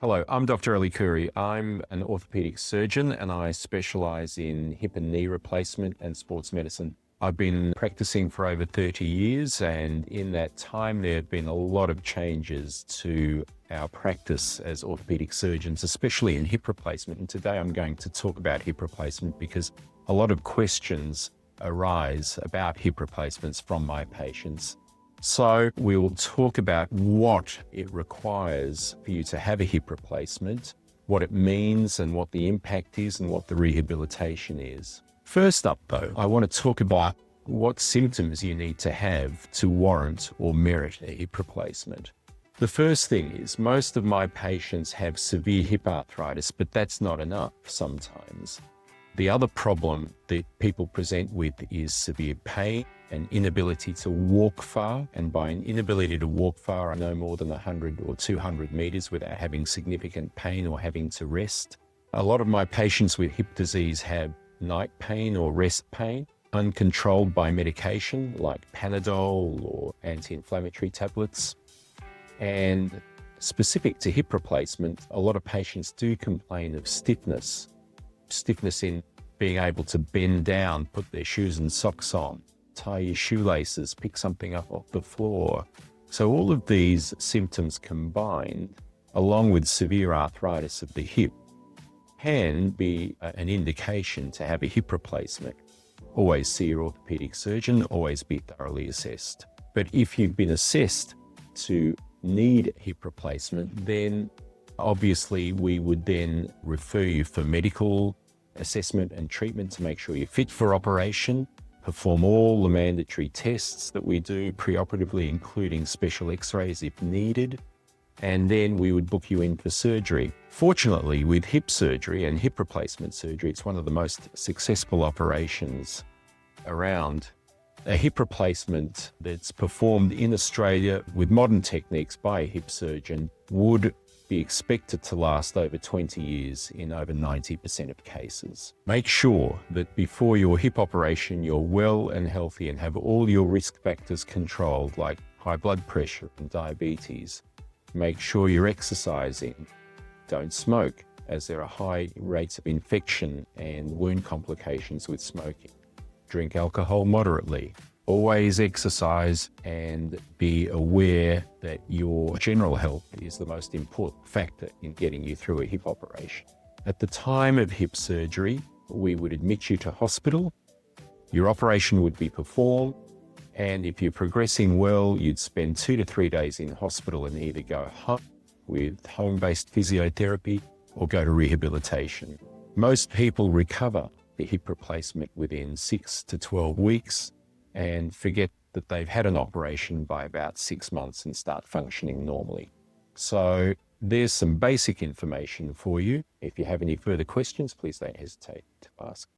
Hello, I'm Dr. Elie Khoury. I'm an orthopaedic surgeon and I specialise in hip and knee replacement and sports medicine. I've been practicing for over 30 years, and in that time there have been a lot of changes to our practice as orthopaedic surgeons, especially in hip replacement. And today I'm going to talk about hip replacement because a lot of questions arise about hip replacements from my patients. So we will talk about what it requires for you to have a hip replacement, what it means and what the impact is and what the rehabilitation is. First up though, I want to talk about what symptoms you need to have to warrant or merit a hip replacement. The first thing is most of my patients have severe hip arthritis, but that's not enough sometimes. The other problem that people present with is severe pain and inability to walk far. And by an inability to walk far, I know more than 100 or 200 meters without having significant pain or having to rest. A lot of my patients with hip disease have night pain or rest pain, uncontrolled by medication like Panadol or anti-inflammatory tablets. And specific to hip replacement, a lot of patients do complain of stiffness in being able to bend down, put their shoes and socks on, tie your shoelaces, pick something up off the floor. So all of these symptoms combined, along with severe arthritis of the hip, can be an indication to have a hip replacement. Always see your orthopedic surgeon, always be thoroughly assessed. But if you've been assessed to need a hip replacement, then obviously we would then refer you for medical assessment and treatment to make sure you're fit for operation, perform all the mandatory tests that we do preoperatively, including special x-rays if needed, and then we would book you in for surgery. Fortunately, with hip surgery and hip replacement surgery, it's one of the most successful operations around. A hip replacement that's performed in Australia with modern techniques by a hip surgeon would be expected to last over 20 years in over 90% of cases. Make sure that before your hip operation, you're well and healthy and have all your risk factors controlled, like high blood pressure and diabetes. Make sure you're exercising. Don't smoke, as there are high rates of infection and wound complications with smoking. Drink alcohol moderately. Always exercise and be aware that your general health is the most important factor in getting you through a hip operation. At the time of hip surgery, we would admit you to hospital. Your operation would be performed, and if you're progressing well, you'd spend 2 to 3 days in hospital and either go home with home-based physiotherapy or go to rehabilitation. Most people recover the hip replacement within 6 to 12 weeks and forget that they've had an operation by about 6 months and start functioning normally. So there's some basic information for you. If you have any further questions, please don't hesitate to ask.